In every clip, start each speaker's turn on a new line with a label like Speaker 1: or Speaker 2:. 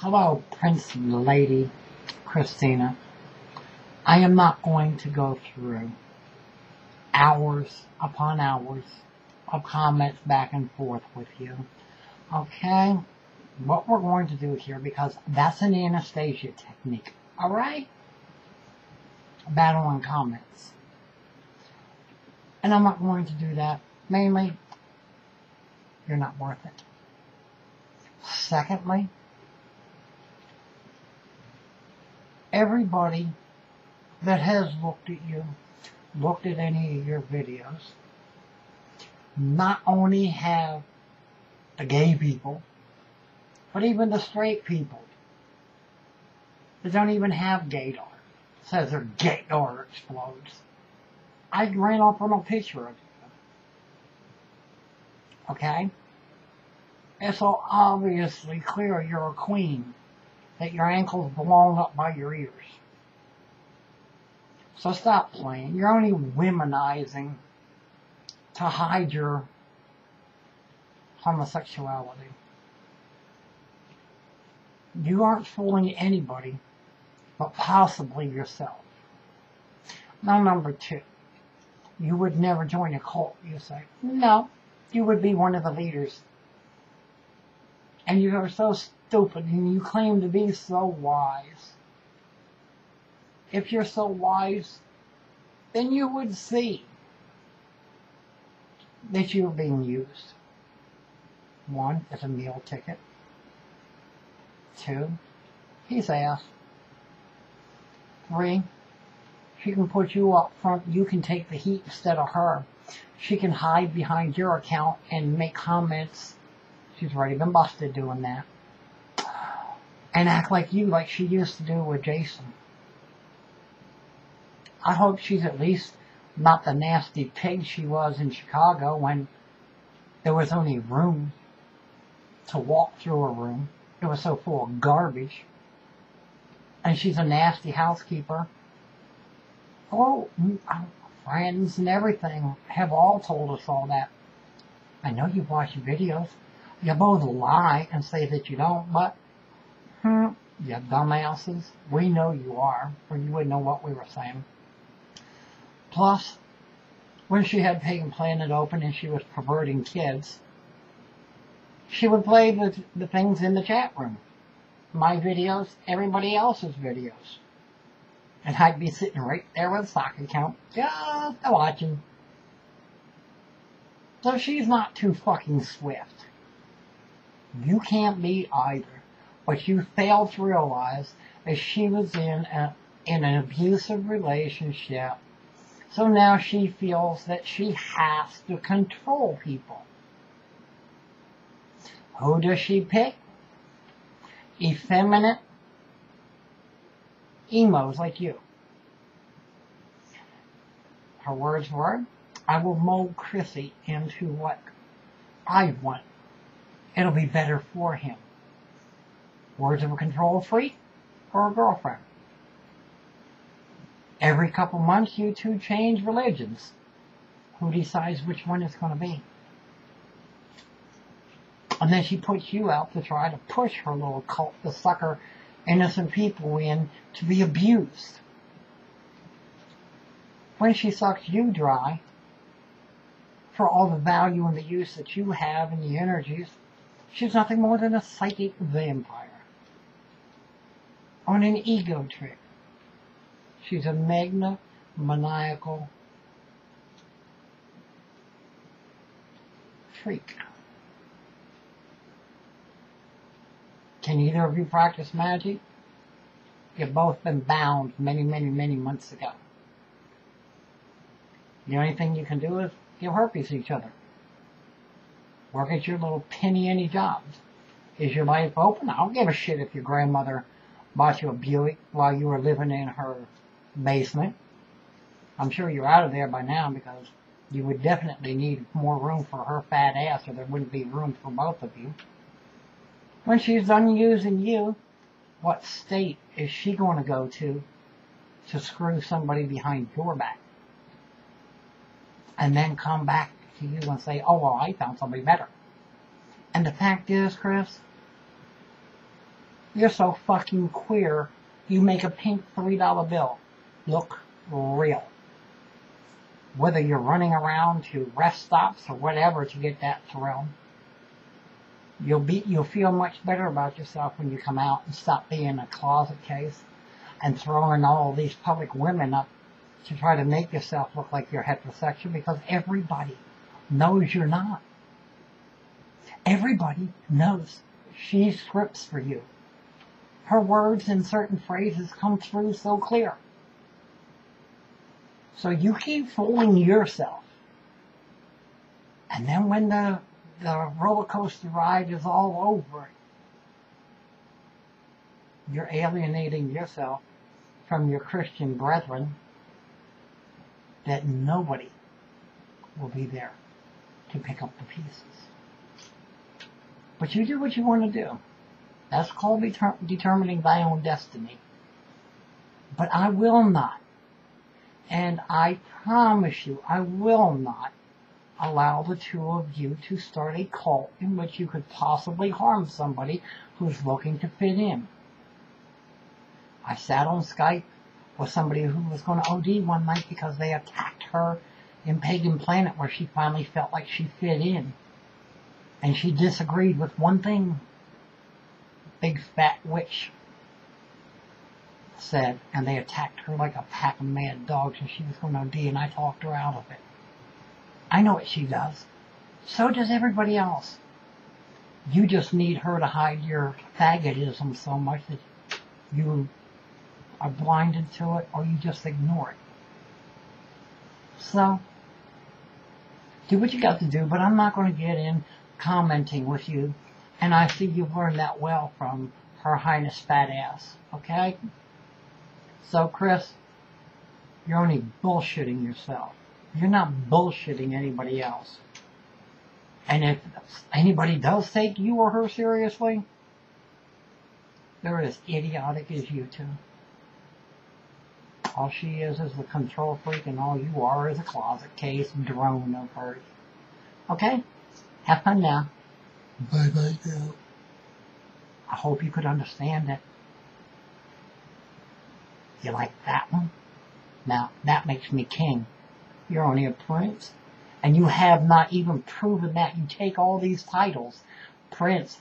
Speaker 1: Hello, Prince Lady Christina. I am not going to go through hours upon hours of comments back and forth with you. Okay? What we're going to do here, because that's an Anastasia technique. Alright? Battling comments. And I'm not going to do that. Mainly, you're not worth it. Secondly, everybody that has looked at you, looked at any of your videos, not only have the gay people, but even the straight people that don't even have gaydar, says their gaydar explodes. I ran up on a picture of you. Okay? It's so obviously clear you're a queen that your ankle's blown up by your ears. So stop playing. You're only womanizing to hide your homosexuality. You aren't fooling anybody but possibly yourself. Now, number 2. You would never join a cult, you say. No, you would be one of the leaders. And you are so stupid and you claim to be so wise. If you're so wise, then you would see that you're being used. 1, it's a meal ticket. 2, he's ass. 3, she can put you up front. You can take the heat instead of her. She can hide behind your account and make comments. She's already been busted doing that. And act like you, like she used to do with Jason. I hope she's at least not the nasty pig she was in Chicago when there was only room to walk through a room. It was so full of garbage. And she's a nasty housekeeper. Oh, friends and everything have all told us all that. I know you watch videos. You both lie and say that you don't, but, you dumbasses, we know you are, or you wouldn't know what we were saying. Plus, when she had Pagan Planet open and she was perverting kids, she would play the things in the chat room. My videos, everybody else's videos. And I'd be sitting right there with a sock account, just watching. So she's not too fucking swift. You can't be either. But you failed to realize that she was in an abusive relationship. So now she feels that she has to control people. Who does she pick? Effeminate emos like you. Her words were, I will mold Chrissy into what I want. It'll be better for him. Words of a control freak or a girlfriend. Every couple months you two change religions. Who decides which one it's going to be? And then she puts you out to try to push her little cult to sucker innocent people in to be abused. When she sucks you dry for all the value and the use that you have and the energies, she's nothing more than a psychic vampire. On an ego trip. She's a maniacal freak. Can either of you practice magic? You've both been bound many months ago. The only thing you can do is give herpes to each other. Work at your little penny jobs. Is your life open? I don't give a shit if your grandmother bought you a Buick while you were living in her basement. I'm sure you're out of there by now because you would definitely need more room for her fat ass or there wouldn't be room for both of you. When she's done using you, what state is she going to go to screw somebody behind your back? And then come back to you and say, oh, well, I found somebody better. And the fact is, Chris, You're so fucking queer, you make a pink $3 bill look real. Whether you're running around to rest stops or whatever to get that thrill, you'll feel much better about yourself when you come out and stop being a closet case and throwing all these public women up to try to make yourself look like you're heterosexual, because everybody knows you're not. Everybody knows she scripts for you. Her words and certain phrases come through so clear. So you keep fooling yourself. And then when the roller coaster ride is all over, you're alienating yourself from your Christian brethren, that nobody will be there to pick up the pieces. But you do what you want to do. That's called determining thy own destiny. But I will not, and I promise you, I will not allow the two of you to start a cult in which you could possibly harm somebody who's looking to fit in. I sat on Skype with somebody who was going to OD one night because they attacked her in Pagan Planet, where she finally felt like she fit in. And she disagreed with one thing big fat witch said, and they attacked her like a pack of mad dogs, and she was going to OD, and I talked her out of it. I know what she does. So does everybody else. You just need her to hide your faggotism so much that you are blinded to it, or you just ignore it. So, do what you got to do, but I'm not going to get in commenting with you. And I see you've learned that well from Her Highness Fatass, okay? So, Chris, you're only bullshitting yourself. You're not bullshitting anybody else. And if anybody does take you or her seriously, they're as idiotic as you two. All she is the control freak, and all you are is a closet case drone of hers. Okay? Have fun now. Bye-bye now. I hope you could understand it. You like that one? Now, that makes me king. You're only a prince. And you have not even proven that. You take all these titles. Prince.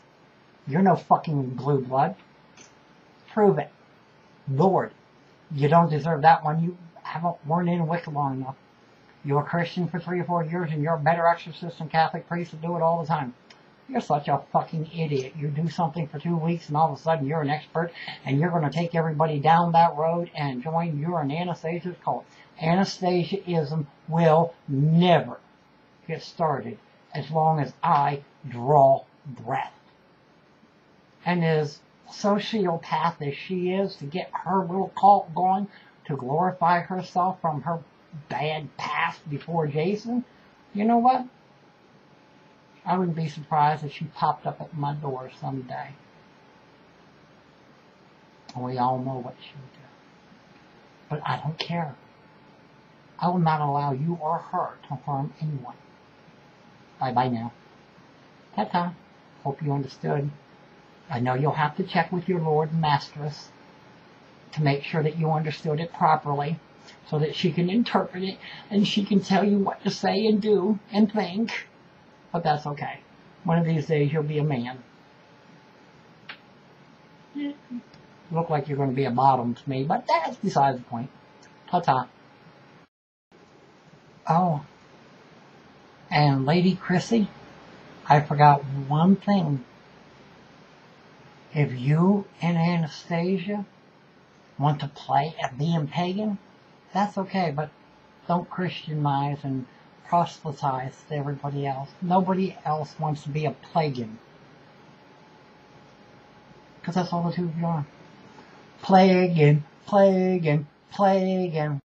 Speaker 1: You're no fucking blue blood. Prove it. Lord. You don't deserve that one. You weren't in Wicca long enough. You're a Christian for 3 or 4 years, and you're a better exorcist than Catholic priests that do it all the time. You're such a fucking idiot. You do something for 2 weeks, and all of a sudden you're an expert, and you're going to take everybody down that road and join your and Anastasia's cult. Anastasiaism will never get started as long as I draw breath. And as sociopath as she is, to get her little cult going, to glorify herself from her bad past before Jason, you know what? I wouldn't be surprised if she popped up at my door someday. And we all know what she would do. But I don't care. I will not allow you or her to harm anyone. Bye-bye now. Ta-ta. Hope you understood. I know you'll have to check with your Lord and Masteress to make sure that you understood it properly, so that she can interpret it and she can tell you what to say and do and think. But that's okay. One of these days you'll be a man. You look like you're going to be a bottom to me, but that's besides the point. Ta-ta. Oh, and Lady Chrissy, I forgot one thing. If you and Anastasia want to play at being pagan, that's okay, but don't Christianize and proselytize to everybody else. Nobody else wants to be a pagan. Because that's all the two of you are. Plaguing, plaguing, plaguing.